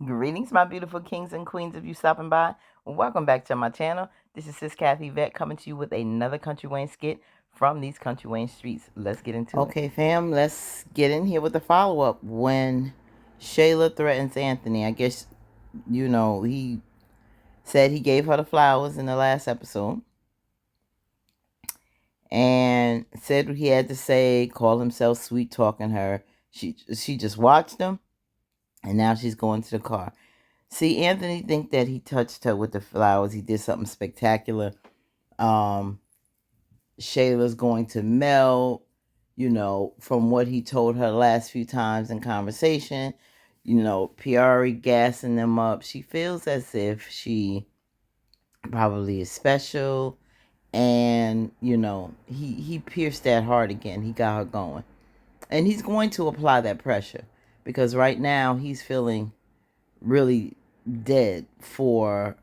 Greetings, my beautiful kings and queens, of you stopping by. Welcome back to my channel. This is Sis Kathy Vet coming to you with another Country Wayne skit from these Country Wayne streets. Let's get into it. Okay, fam, let's get in here with the follow-up. When Shayla threatens Anthony, I guess, he said he gave her the flowers in the last episode and said what he had to say, called himself sweet-talking her. She just watched him, and now she's going to the car. See, Anthony think that he touched her with the flowers. He did something spectacular. Shayla's going to melt, from what he told her last few times in conversation. Piari gassing them up. She feels as if she probably is special. And, he pierced that heart again. He got her going. And he's going to apply that pressure because right now he's feeling really dead for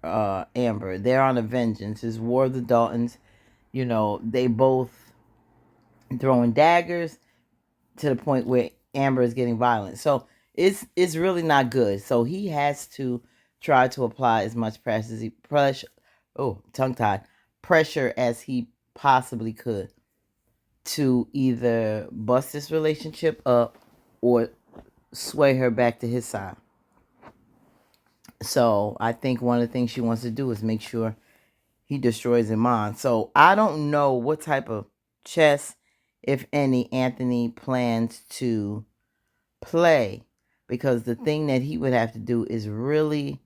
Amber. They're on a vengeance. It's War of the Daltons. They both throwing daggers to the point where Amber is getting violent. So it's really not good. So he has to try to apply as much pressure as he possibly could to either bust this relationship up or sway her back to his side. So I think one of the things she wants to do is make sure he destroys Iman. So I don't know what type of chess, if any, Anthony plans to play, because the thing that he would have to do is really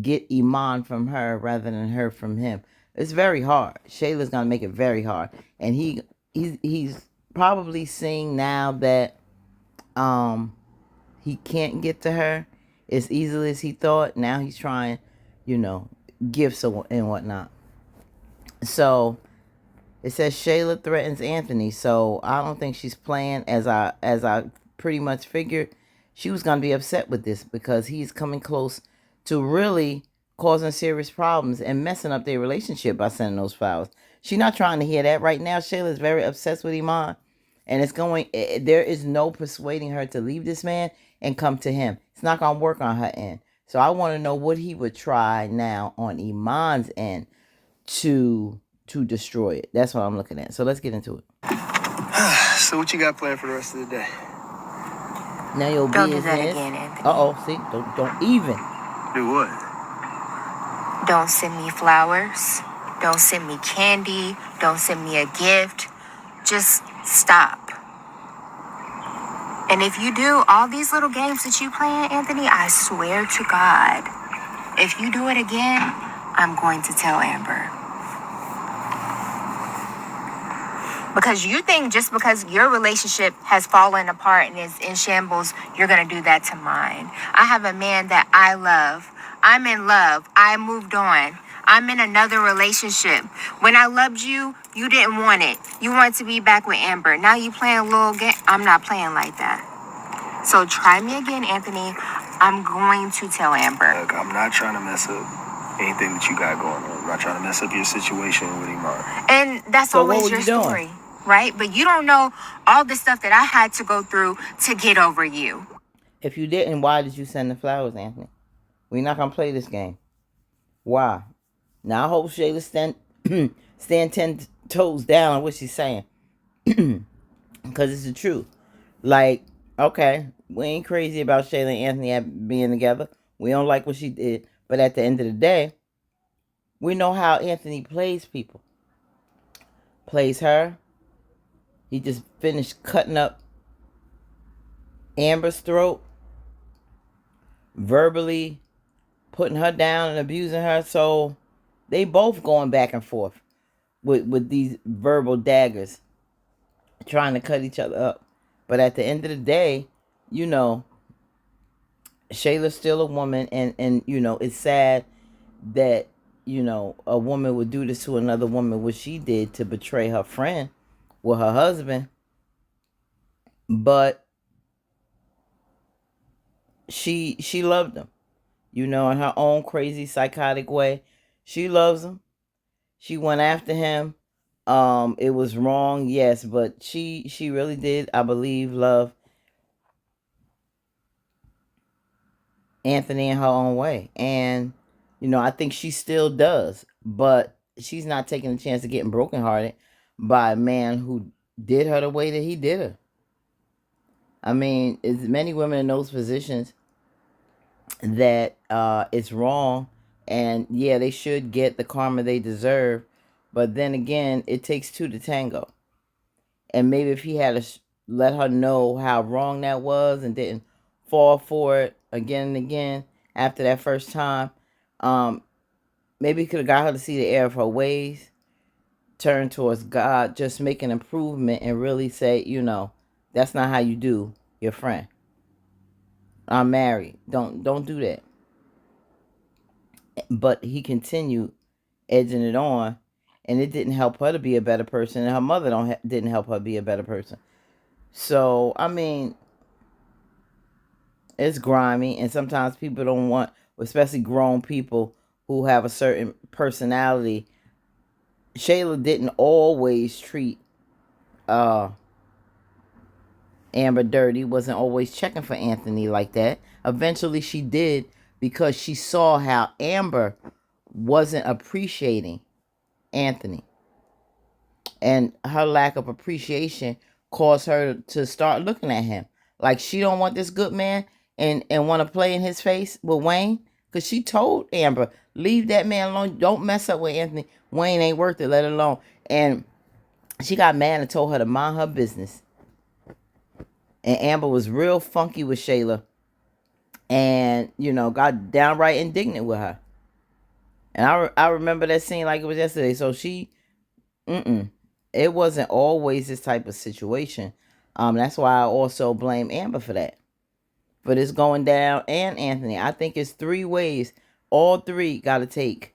get Iman from her rather than her from him. It's very hard. Shayla's gonna make it very hard, and he's probably seeing now that he can't get to her as easily as he thought. Now he's trying, gifts and whatnot. So it says Shayla threatens Anthony. So I don't think she's playing as I pretty much figured. She was gonna be upset with this because he's coming close to really causing serious problems and messing up their relationship by sending those flowers. She's not trying to hear that right now. Shayla is very obsessed with Iman, and there is no persuading her to leave this man and come to him. It's not gonna work on her end. So I want to know what he would try now on Iman's end to destroy it. That's what I'm looking at. So let's get into it. So what you got planned for the rest of the day? Now your Don't business. do that again, Anthony. See, don't even. Do what? Don't send me flowers. Don't send me candy. Don't send me a gift. Just stop. And if you do all these little games that you playing, Anthony, I swear to God, if you do it again, I'm going to tell Amber. Because you think just because your relationship has fallen apart and is in shambles, you're going to do that to mine. I have a man that I love. I'm in love. I moved on. I'm in another relationship. When I loved you, you didn't want it. You wanted to be back with Amber. Now you playing a little game. I'm not playing like that. So try me again, Anthony. I'm going to tell Amber. Look, I'm not trying to mess up anything that you got going on. I'm not trying to mess up your situation with Iman. And that's So always your story, right? But you don't know all the stuff that I had to go through to get over you. If you didn't, why did you send the flowers, Anthony? We're not gonna play this game. Why? Now I hope Shayla stand 10 toes down on what she's saying, because it's the truth. Like, okay, we ain't crazy about Shayla and Anthony being together. We don't like what she did, but at the end of the day, we know how Anthony plays people. Plays her. He just finished cutting up Amber's throat, verbally putting her down and abusing her. So they both going back and forth with these verbal daggers, trying to cut each other up. But at the end of the day, Shayla's still a woman, and it's sad that a woman would do this to another woman, what she did to betray her friend with her husband. But she loved him, in her own crazy psychotic way. She loves him. She went after him. It was wrong, yes, but she really did, I believe, love Anthony in her own way. And, I think she still does. But she's not taking a chance of getting brokenhearted by a man who did her the way that he did her. I mean, as many women in those positions that it's wrong, and yeah, they should get the karma they deserve. But then again, it takes two to tango. And maybe if he had let her know how wrong that was and didn't fall for it again and again after that first time, um, maybe he could have got her to see the error of her ways, turn towards God, just make an improvement, and really say, that's not how you do your friend. I'm married. Don't do that. But he continued edging it on, and it didn't help her to be a better person, and her mother didn't help her be a better person. So I mean, it's grimy, and sometimes people don't want, especially grown people who have a certain personality. Shayla didn't always treat uh Amber dirty, wasn't always checking for Anthony like that. Eventually she did, because she saw how Amber wasn't appreciating Anthony. And her lack of appreciation caused her to start looking at him like she don't want this good man, and want to play in his face with Wayne. Because she told Amber, leave that man alone, don't mess up with Anthony. Wayne ain't worth it, let it alone. And she got mad and told her to mind her business. And Amber was real funky with Shayla, and got downright indignant with her. And I remember that scene like it was yesterday. So she, it wasn't always this type of situation. That's why I also blame Amber for that, for this going down, and Anthony. I think it's three ways. All three got to take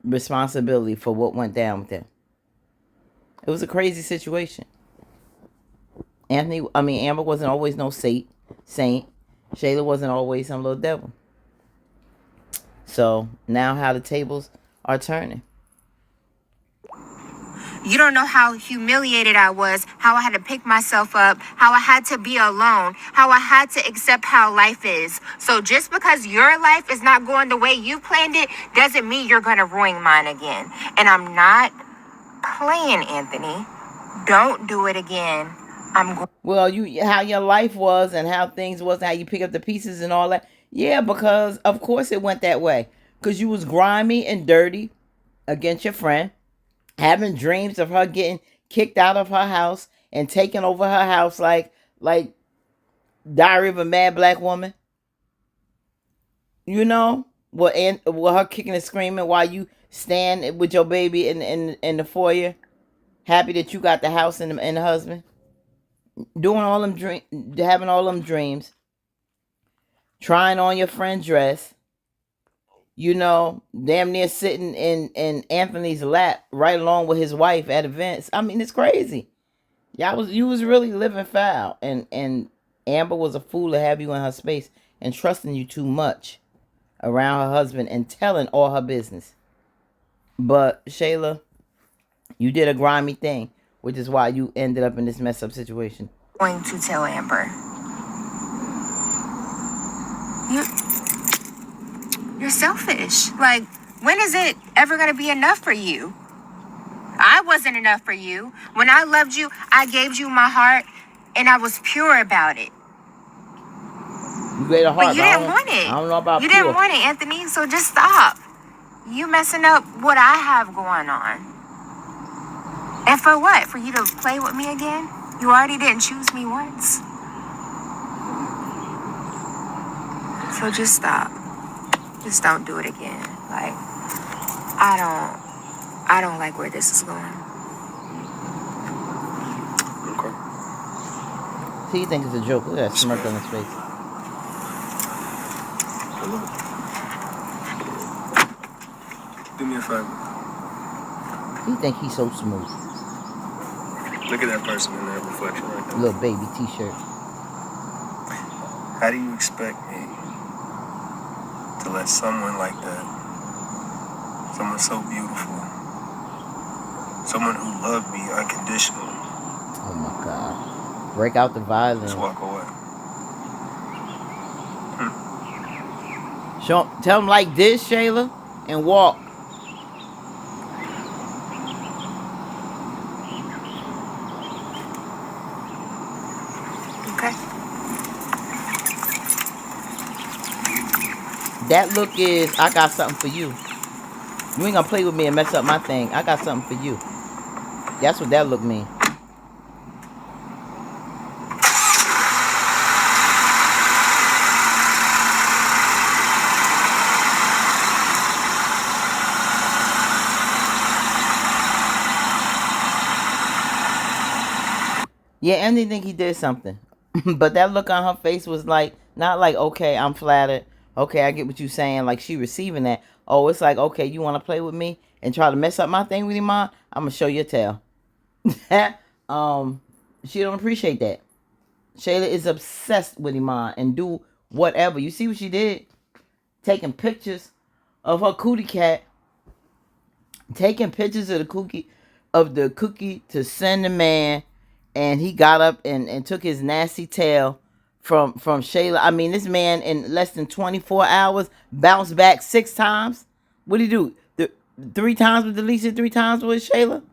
responsibility for what went down with them. It was a crazy situation. Amber wasn't always no saint. Shayla wasn't always some little devil. So now how the tables are turning. You don't know how humiliated I was, how I had to pick myself up, how I had to be alone, how I had to accept how life is. So just because your life is not going the way you planned it, doesn't mean you're going to ruin mine again. And I'm not playing, Anthony. Don't do it again. Well, how your life was and how things was, and how you pick up the pieces and all that. Yeah, because of course it went that way. Because you was grimy and dirty against your friend, having dreams of her getting kicked out of her house and taking over her house like Diary of a Mad Black Woman. Well, her kicking and screaming while you stand with your baby in the foyer, happy that you got the house and the husband, doing all them having all them dreams, trying on your friend's dress, damn near sitting in Anthony's lap right along with his wife at events. I mean, it's crazy. You was really living foul, and Amber was a fool to have you in her space and trusting you too much around her husband and telling all her business. But Shayla, you did a grimy thing, which is why you ended up in this messed up situation. Going to tell Amber. You're selfish. Like, when is it ever going to be enough for you? I wasn't enough for you. When I loved you, I gave you my heart, and I was pure about it. You gave a heart, but you didn't want it. I don't know about you pure. didn't want it, Anthony. So just stop. You messing up what I have going on. And for what? For you to play with me again? You already didn't choose me once. So just stop. Just don't do it again. Like, I don't like where this is going. Okay. So you think it's a joke? Look at that smirk on his face. Do me a favor. You think he's so smooth? Look at that person in that reflection right there. Little baby t-shirt. How do you expect me to let someone like that, someone so beautiful, someone who loved me unconditionally, oh my God, break out the violin, just walk away? Tell him like this, Shayla, and walk. Okay. That look is, I got something for you. You ain't gonna play with me and mess up my thing. I got something for you. That's what that look mean. Yeah, Andy think he did something. But that look on her face was like, not like, okay, I'm flattered. Okay, I get what you're saying. Like, she receiving that. Oh, it's like, okay, you want to play with me and try to mess up my thing with your mom? I'm going to show you a tail. um, she don't appreciate that. Shayla is obsessed with Iman and do whatever. You see what she did? Taking pictures of her cootie cat, taking pictures of the cookie to send the man, and he got up and took his nasty tail from Shayla. I mean, this man in less than 24 hours bounced back 6 times. What did he do? 3 times with Delisa, 3 times with Shayla?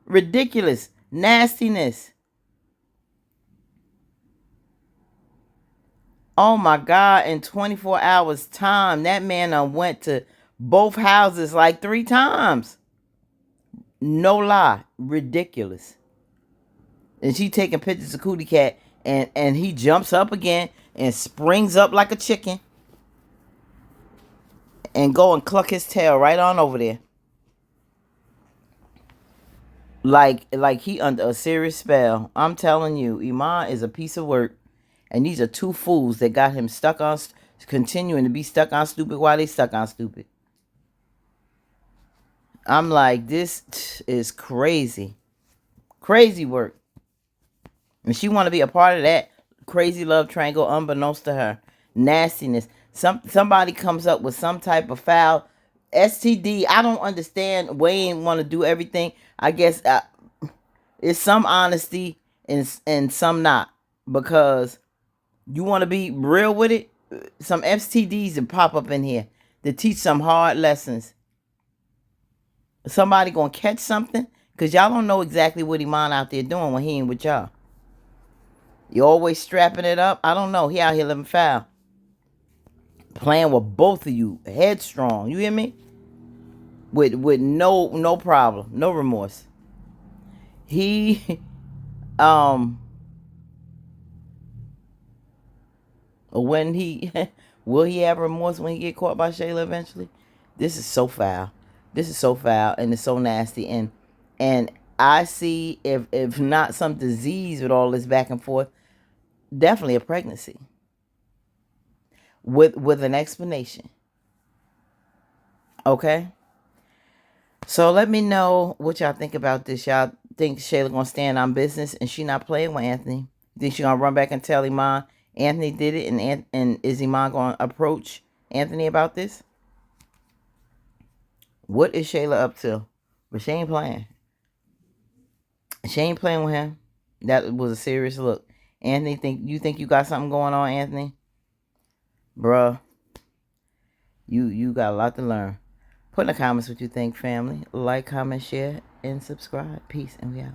Ridiculous. Nastiness. Oh my God, in 24 hours time, that man went to both houses like 3 times. No lie. Ridiculous. And she taking pictures of Cootie Cat, and he jumps up again and springs up like a chicken and go and cluck his tail right on over there. Like he under a serious spell. I'm telling you, Iman is a piece of work. And these are two fools that got him stuck on, continuing to be stuck on stupid while they stuck on stupid. I'm like, this is crazy. Crazy work. And she want to be a part of that crazy love triangle unbeknownst to her. Nastiness. Somebody comes up with some type of foul STD. I don't understand. Wayne want to do everything. I guess it's some honesty and some not. Because you want to be real with it, some STDs that pop up in here to teach some hard lessons. Somebody gonna catch something because y'all don't know exactly what Iman out there doing when he ain't with y'all. You always strapping it up. I don't know. He out here living foul, playing with both of you, headstrong. You hear me? With no problem, no remorse. He um when he will he have remorse when he get caught by Shayla eventually? This is so foul. This is so foul and it's so nasty and I see if not some disease with all this back and forth, definitely a pregnancy with an explanation. Okay? So let me know what y'all think about this. Y'all think Shayla gonna stand on business and she not playing with Anthony? You think she gonna run back and tell Iman Anthony did it and is Iman gonna approach Anthony about this? What is Shayla up to? But she ain't playing. She ain't playing with him. That was a serious look. Anthony, think you got something going on, Anthony? Bruh, you got a lot to learn. Put in the comments what you think, family. Like, comment, share, and subscribe. Peace, and we out.